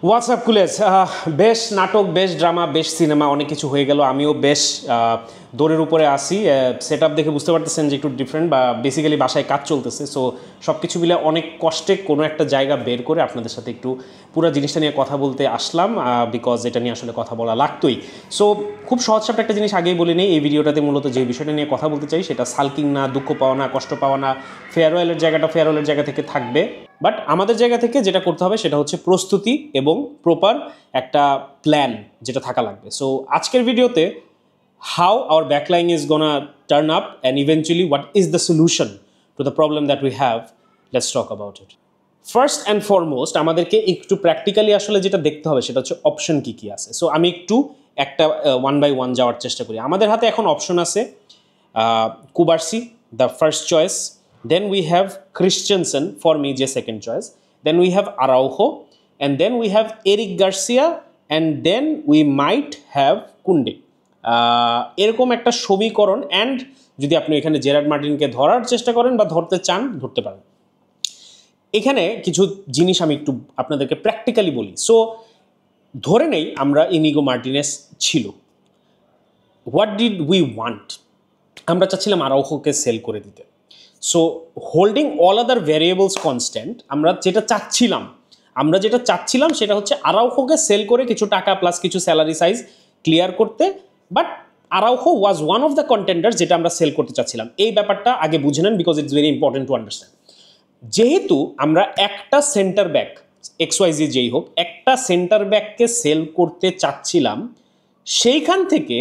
WhatsApp কুলেজ বেশ নাটক, বেশ ড্রামা, বেশ সিনেমা, অনেক কিছু হয়ে গেল। আমিও বেশ দৌড়ের উপরে আসি। সেট আপ দেখে বুঝতে পারতেছেন যে একটু ডিফারেন্ট, বা বেসিক্যালি বাসায় কাজ চলতেছে। সো সব কিছু মিলে অনেক কষ্টে কোনো একটা জায়গা বের করে আপনাদের সাথে একটু পুরো জিনিসটা নিয়ে কথা বলতে আসলাম, বিকজ এটা নিয়ে আসলে কথা বলা লাগতোই। সো খুব সহজসাপটা একটা জিনিস আগেই বলে নেই, এই ভিডিওটাতে মূলত যে বিষয়টা নিয়ে কথা বলতে চাই সেটা সালকিং না, দুঃখ পাওয়া না, কষ্ট পাওয়া না। ফেয়ারওয়েলের জায়গাটা ফেয়ারওয়েলের জায়গা থেকে থাকবে, বাট আমাদের জায়গা থেকে যেটা করতে হবে সেটা হচ্ছে প্রস্তুতি এবং প্রপার একটা প্ল্যান যেটা থাকা লাগবে। সো আজকের ভিডিওতে how our backline is gonna turn up and eventually what is the solution to the problem that we have, let's talk about it. First and foremost আমাদেরকে একটু প্র্যাকটিক্যালি আসলে যেটা দেখতে হবে সেটা হচ্ছে অপশন কি কি আছে। সো আমি একটু একটা ওয়ান বাই ওয়ান যাওয়ার চেষ্টা করি। আমাদের হাতে এখন অপশন আছে Cubarsi, the first choice, then we have Christensen, for me যে second choice, then we have Araujo, and then we have Eric Garcia, and then we might have Kunde। এরকম একটা সমীকরণ। অ্যান্ড যদি আপনি এখানে জেরার্ড মার্টিনকে ধরার চেষ্টা করেন বা ধরতে চান, ধরতে পারেন। এখানে কিছু জিনিস আমি একটু আপনাদেরকে প্র্যাকটিক্যালি বলি। সো ধরে নেই আমরা ইনিগো মার্টিনেস ছিল, হোয়াট ডিড উই ওয়ান্ট? আমরা চাচ্ছিলাম আরাউখোকে সেল করে দিতে। So holding all other variables constant, আমরা যেটা চাচ্ছিলাম সেটা হচ্ছে আরাউখোকে সেল করে কিছু টাকা প্লাস কিছু স্যালারি সাইজ ক্লিয়ার করতে। But Araujo was one of the contender যেটা আমরা সেল করতে চাচ্ছিলাম। এই ব্যাপারটা আগে বুঝে নেন, because it's very important to understand. যেহেতু আমরা একটা সেন্টার ব্যাক, XYZ যেই হোক, একটা সেন্টার ব্যাককে সেল করতে চাচ্ছিলাম, সেইখান থেকে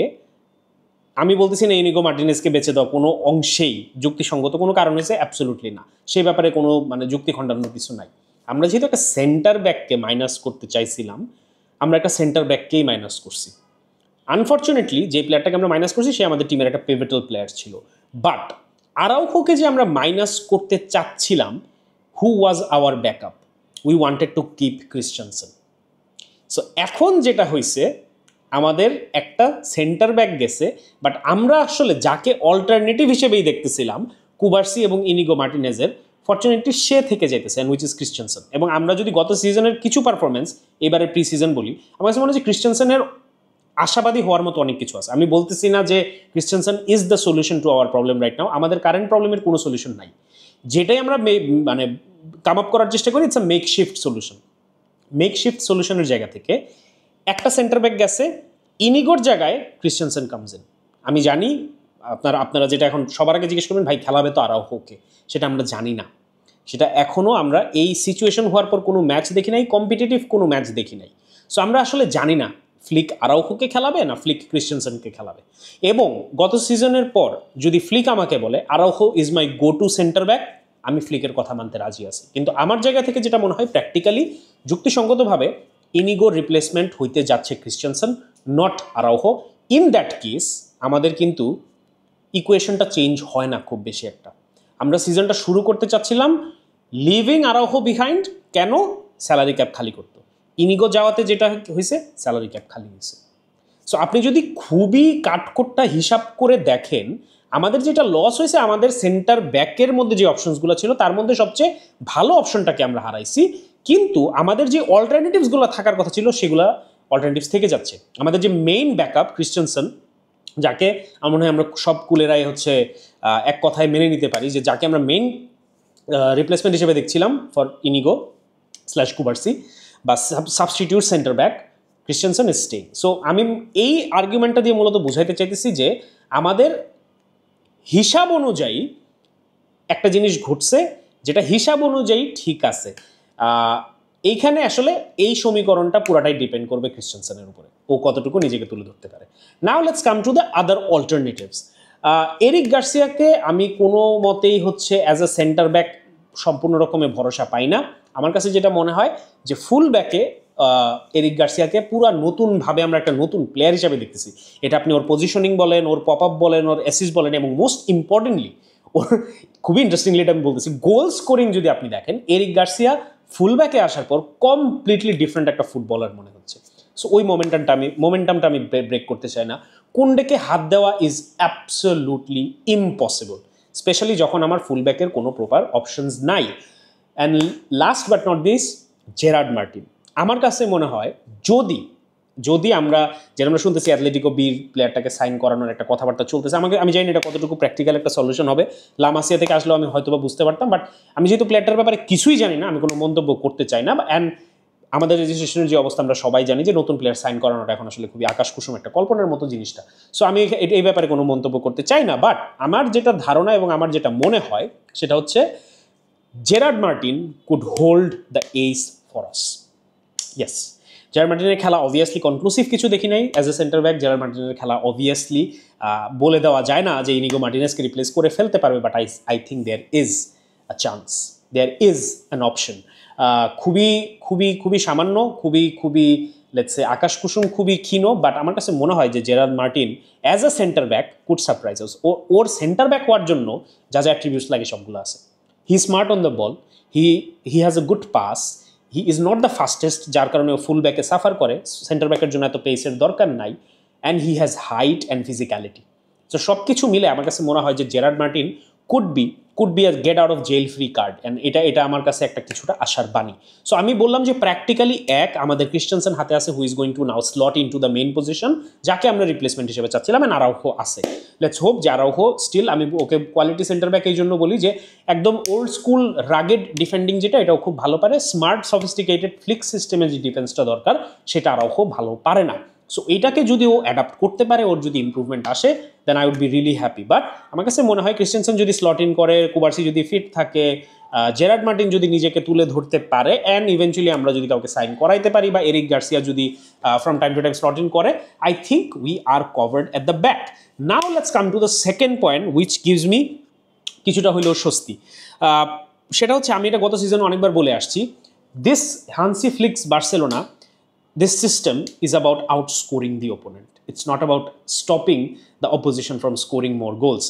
আমি বলতেছি না ইনিগো মার্টিনেজকে বেঁচে দেওয়া কোনো অংশেই যুক্তিসঙ্গত কোনো কারণ হয়েছে, অ্যাবসলিউটলি না। সেই ব্যাপারে কোনো যুক্তি খণ্ডানোর কিছু নাই। আমরা যেহেতু একটা সেন্টার ব্যাককে মাইনাস করতে চাইছিলাম, আমরা একটা সেন্টার ব্যাককেই মাইনাস করছি। আনফর্চুনেটলি যে প্লেয়ারটাকে আমরা মাইনাস করছি সে আমাদের টিমের একটা পিভটাল প্লেয়ার ছিল। বাট আরাউখোকে যে আমরা মাইনাস করতে চাচ্ছিলাম, who was our backup? We wanted to keep Christensen. So এখন যেটা হয়েছে, আমাদের একটা সেন্টার ব্যাক গেছে, বাট আমরা আসলে যাকে অল্টারনেটিভ হিসেবেই দেখতেছিলাম কুবার্সি এবং ইনিগো মার্টিনেজের, ফর্চুনেটলি সে থেকে যেতেছে, অ্যান্ড উইচ ইজ ক্রিশ্চিয়ানসেন। এবং আমরা যদি গত সিজনের কিছু পারফরমেন্স এবারে প্রি সিজন বলি, আমার কাছে মনে হচ্ছে ক্রিশ্চিয়ানসেনের আশাবাদী হওয়ার মতো অনেক কিছু আছে। আমি বলতেছি না যে Christiansen is the solution to our problem right now. আমাদের কারেন্ট প্রবলেমের কোনো সলিউশন নাই। যেটাই আমরা কাম আপ করার চেষ্টা করি, it's a makeshift solution. Makeshift সলিউশনের জায়গা থেকে একটা সেন্টার ব্যাক গেছে, ইনিগোর জায়গায় ক্রিশ্চিয়ানসেন কামস ইন। আমি জানি আপনারা যেটা এখন সবার আগে জিজ্ঞেস করবেন, ভাই খেলাবে তো আরাউখোকে, সেটা আমরা জানি না। সেটা এখনও আমরা এই সিচুয়েশন হওয়ার পর কোনো ম্যাচ দেখি নাই, কম্পিটিটিভ কোনো ম্যাচ দেখি নাই। সো আমরা আসলে জানি না ফ্লিক আরাউখোকে খেলাবে না ফ্লিক ক্রিশ্চিয়ানসেনকে খেলাবে। এবং গত সিজনের পর যদি ফ্লিক আমাকে বলে Araujo is my go to centre back, আমি ফ্লিকের কথা মানতে রাজি আছি। কিন্তু আমার জায়গা থেকে যেটা মনে হয় প্র্যাকটিক্যালি যুক্তিসঙ্গতভাবে ইনিগোর রিপ্লেসমেন্ট হইতে যাচ্ছে Christensen, not Araujo. In that case আমাদের কিন্তু ইকুয়েশনটা চেঞ্জ হয় না খুব বেশি একটা। আমরা সিজনটা শুরু করতে চাচ্ছিলাম লিভিং আরাউখো বিহাইন্ড, কেন? স্যালারি ক্যাপ খালি করতো। ইনিগো যাওয়াতে যেটা হয়েছে, স্যালারি ক্যাপ খালি হয়েছে। সো আপনি যদি খুবই কাঠখোট্টা হিসাব করে দেখেন, আমাদের যেটা লস হয়েছে, আমাদের সেন্টার ব্যাকের মধ্যে যে অপশনসগুলো ছিল তার মধ্যে সবচেয়ে ভালো অপশনটাকে আমরা হারাইছি। কিন্তু আমাদের যে অল্টারনেটিভসগুলো থাকার কথা ছিল সেগুলো অল্টারনেটিভস থেকে যাচ্ছে। আমাদের যে মেইন ব্যাকআপ ক্রিশ্চিয়ানসেন, যাকে আমার মনে হয় আমরা সব কুলেরাই হচ্ছে এক কথায় মেনে নিতে পারি, যে যাকে আমরা মেইন রিপ্লেসমেন্ট হিসেবে দেখছিলাম ফর ইনিগো স্ল্যাশ কুবার্সি বা substitute centre back, Christiansen is staying. So আমি এই আর্গুমেন্টটা দিয়ে মূলত বুঝাইতে চাইতেছি যে আমাদের হিসাব অনুযায়ী একটা জিনিস ঘটছে, যেটা হিসাব অনুযায়ী ঠিক আছে। এইখানে আসলে এই সমীকরণটা পুরাটাই ডিপেন্ড করবে ক্রিশ্চিয়ানসেনের উপরে, ও কতটুকু নিজেকে তুলে ধরতে পারে। Now let's come to the other alternatives. Eric গার্সিয়াকে আমি কোনো মতেই হচ্ছে অ্যাজ আ সেন্টার ব্যাক সম্পূর্ণ রকমের ভরসা পাই না। আমার কাছে যেটা মনে হয় যে ফুল ব্যাকে এরিক গার্সিয়াকে পুরো নতুনভাবে আমরা একটা নতুন প্লেয়ার হিসাবে দেখতেছি। এটা আপনি ওর পজিশনিং বলেন, ওর পপ আপ বলেন, ওর অ্যাসিস্ট বলেন, এবং মোস্ট ইম্পর্টেন্টলি ওর খুবই ইন্টারেস্টিংলি এটা আমি বলতেছি, গোল স্কোরিং যদি আপনি দেখেন, এরিক গার্সিয়া ফুল ব্যাকে আসার পর কমপ্লিটলি ডিফারেন্ট একটা ফুটবলার মনে হচ্ছে। সো ওই মোমেন্টামটা আমি ব্রেক করতে চাই না। কুন্ডেকে হাত দেওয়া ইজ অ্যাবসলিউটলি ইম্পসিবল, স্পেশালি যখন আমার ফুলব্যাকের কোনো প্রপার অপশনস নাই। And last but not this, Gerard Martin. আমার কাছে মনে হয় যদি যদি আমরা যেটা আমরা শুনতেছি অ্যাথলেটিকো বির প্লেয়ারটাকে সাইন করানোর একটা কথাবার্তা চলতেছে, আমি জানি না এটা কতটুকু প্র্যাকটিক্যাল একটা সলিউশন হবে। লামাসিয়া থেকে আসলেও আমি হয়তো বা বুঝতে পারতাম, বাট আমি যেহেতু প্লেয়ারটার ব্যাপারে কিছুই জানি না, আমি কোনো মন্তব্য করতে চাই না। অ্যান্ড আমাদের রেজিস্ট্রেশনের যে অবস্থা আমরা সবাই জানি যে নতুন প্লেয়ার সাইন করানোটা এখন আসলে খুবই আকাশ কুসুম একটা কল্পনার মতো জিনিসটা। সো আমি এই ব্যাপারে কোনো মন্তব্য করতে চাই না। বাট আমার যেটা ধারণা এবং আমার যেটা মনে হয় সেটা হচ্ছে Gerard Martin could hold the ace for us. Yes, Gerard মার্টিনের খেলা অবভিয়াসলি কনক্লুসিভ কিছু দেখি নাই as a centre back. Gerard মার্টিনের খেলা অবভিয়াসলি বলে দেওয়া যায় না যে ইনিগো মার্টিনেসকে রিপ্লেস করে ফেলতে পারবে, but I think there is a chance, there is an option. খুবই খুবই খুবই সামান্য, খুবই খুবই লেটস সে আকাশ কুসুম, খুবই ক্ষীণ, বাট আমার কাছে মনে হয় যে Gerard Martin as a centre back could surprise us. ওর সেন্টার ব্যাক হওয়ার জন্য যা যা অ্যাট্রিবিউটস লাগে সবগুলো আছে। He smart on the ball, he has a good pass, he is not the fastest, যার কারণে ও ফুল ব্যাকে সাফার করে, সেন্টার ব্যাকের জন্য এত পেসের দরকার নাই, and he has height and physicality. তো সব কিছু মিলে আমার কাছে মনে হয় যে Gerard Martin could be a get out of jail free card, and এটা আমার কাছে একটা কিছুটা আশার বাণী। সো আমি বললাম যে প্র্যাকটিক্যালি আমাদের ক্রিস্টেনসেন হাতে আছে, who is going to now slot in to the main position, যাকে আমরা রিপ্লেসমেন্ট হিসেবে চাচ্ছিলাম, অ্যান্ড আরাউখো আছে। লেটস হোপ যে আরাউখো স্টিল, আমি ওকে কোয়ালিটি সেন্টার ব্যাক এই জন্য বলি যে একদম ওল্ড স্কুল রাগেড ডিফেন্ডিং যেটা, এটাও খুব ভালো পারে। স্মার্ট সফিস্টিকেটেড ফ্লিক্স সিস্টেমে যে ডিফেন্সটা দরকার সেটা আরাউখো ভালো পারে না। সো এইটাকে যদি ও অ্যাডাপ্ট করতে পারে, ওর যদি ইম্প্রুভমেন্ট আসে, then I would be really happy. But আমার কাছে মনে হয় ক্রিস্টেনসেন যদি স্লট ইন করে, কুবার্সি যদি ফিট থাকে, জেরার্ড মার্টিন যদি নিজেকে তুলে ধরতে পারে, অ্যান্ড ইভেন্চুয়ালি আমরা যদি কাউকে সাইন করাইতে পারি, বা এরিক গার্সিয়া যদি from time to time slot in করে, I think we are covered at the back. Now let's come to the second point which gives me কিছুটা হইলেও স্বস্তি। সেটা হচ্ছে, আমি এটা গত সিজনে অনেকবার বলে আসছি, this Hansi flicks Barcelona, this system is about outscoring the opponent. It's not about stopping the opposition from scoring more goals.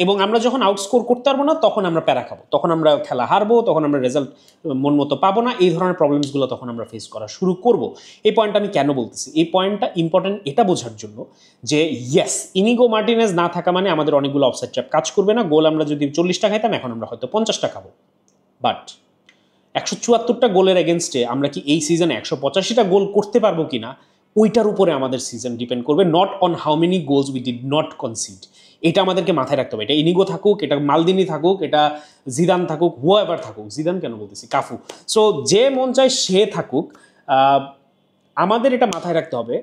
এবং আমরা যখন আউটস্কোর করতে পারবো না, তখন আমরা প্যারা খাবো, তখন আমরা খেলা হারবো, তখন আমরা রেজাল্ট মন মতো পাবো না, এই ধরনের প্রবলেমসগুলো তখন আমরা ফেস করা শুরু করব। এই পয়েন্টটা আমি কেন বলতেছি? এই পয়েন্টটা ইম্পর্টেন্ট এটা বোঝার জন্য যে ইয়েস, ইনিগো মার্টিনেজ না থাকা মানে আমাদের অনেকগুলো অফসাইড ট্র্যাপ কাজ করবে না। গোল আমরা যদি 40টা খাইতাম, এখন আমরা হয়তো 50টা খাবো। বাট 174টা গোলের এগেনস্টে আমরা কি এই সিজনে 185টা গোল করতে পারবো কিনা, ওইটার উপরে আমাদের সিজন ডিপেন্ড করবে, not on how many goals we did not concede. এটা আমাদেরকে মাথায় রাখতে হবে। এটা ইনিগো থাকুক, এটা মালদিনি থাকুক, এটা জিদান থাকুক, হুয়াএভার থাকুক, জিদান কেন বলতেছি, কাফু, সো যে মন চায় সে থাকুক, আমাদের এটা মাথায় রাখতে হবে,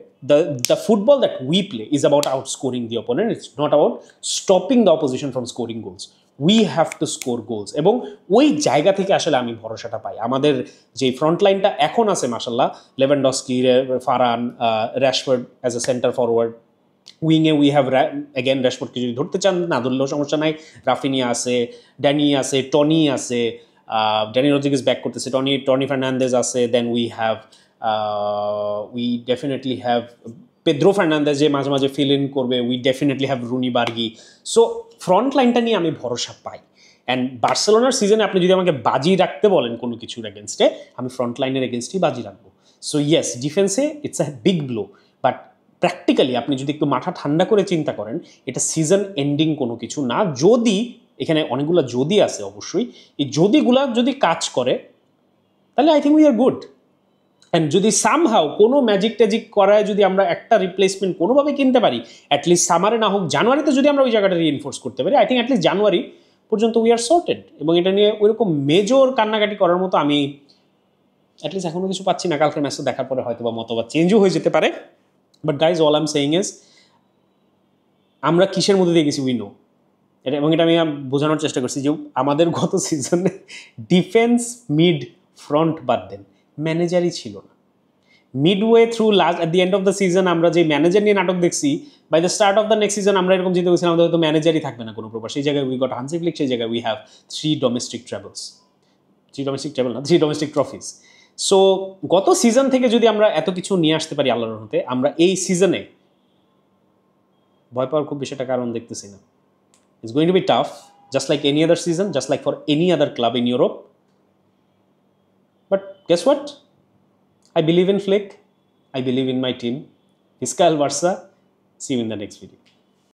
the football that we play is about outscoring the opponent, it's not about stopping the opposition from scoring goals. We have to score goals, এবং ওই জায়গা থেকে আসলে আমি ভরসাটা পাই। আমাদের যে ফ্রন্ট লাইনটা এখন আছে মাশাল্লাহ, Lewandowski, Ferran, Rashford as a centre forward, উইংয়ে উই হ্যাভ অ্যাগেন র্যাশফোর্ডকে যদি ধরতে চান না ধরলেও সমস্যা নাই, রাফিনিয়া আছে, ড্যানি আছে, টনি আছে, ড্যানি রদ্রিগেজ ব্যাক করতেছে, টনি ফার্নান্দেজ আছে, then we definitely have Pedro Fernandez যে মাঝে মাঝে ফিল ইন করবে, we definitely have Rooney Bardghji. So front লাইনটা নিয়ে আমি ভরসা পাই। অ্যান্ড বার্সেলোনার সিজনে আপনি যদি আমাকে বাজি রাখতে বলেন কোনো কিছুর এগেনস্টে, আমি ফ্রন্ট লাইনের এগেনস্টেই বাজি রাখবো। সো ইয়েস, ডিফেন্সে it's a big blow, but practically আপনি যদি একটু মাথা ঠান্ডা করে চিন্তা করেন, এটা সিজন এন্ডিং কোনো কিছু না। যদি এখানে অনেকগুলো যদি আছে অবশ্যই, এই যদিগুলা যদি কাজ করে, তাহলে I think we R good. And যদি সামহাও কোনো ম্যাজিক ট্যাজিক করায় যদি আমরা একটা রিপ্লেসমেন্ট কোনোভাবে কিনতে পারি, অ্যাটলিস্ট সামারে না হোক জানুয়ারিতে যদি আমরা ওই জায়গাটা রিএনফোর্স করতে পারি, আই থিঙ্ক অ্যাটলিস্ট জানুয়ারি পর্যন্ত উই আর সর্টেড। এবং এটা নিয়ে ওইরকম মেজর কান্নাকাটি করার মতো আমি অ্যাটলিস্ট এখনও কিছু পাচ্ছি না। কালকের ম্যাচটা দেখার পরে হয়তো বা মতবাদ চেঞ্জও হয়ে যেতে পারে। But guys, all I am saying is, আমরা কিসের মধ্যে দিয়ে গেছি উই নো এটা, এবং এটা আমি বোঝানোর চেষ্টা করছি যে আমাদের গত সিজনে ডিফেন্স, মিড, ফ্রন্ট বাদ দেন, ম্যানেজারই ছিল না। Midway through at the end of the season আমরা যে ম্যানেজার নিয়ে নাটক দেখছি, by the start of the next season আমরা এরকম চিন্তা করছিলাম আমাদের হয়তো ম্যানেজারই থাকবে না কোনো প্রকার। সেই জায়গায় উই গট হান্সি ফ্লিক, সেই জায়গায় উই হ্যাভ 3 ডোমেস্টিক ট্রফিজ। সো গত সিজন থেকে যদি আমরা এত কিছু নিয়ে আসতে পারি আল্লাহর রহমতে, আমরা এই সিজনে ভয় পাওয়ার খুব বেশি একটা কারণ দেখতেছি না। It's going to B tough, just like any other season, just like for any other club in Europe. But guess what? I believe in Flick. I believe in my team. Vizca Barça. See you in the next video.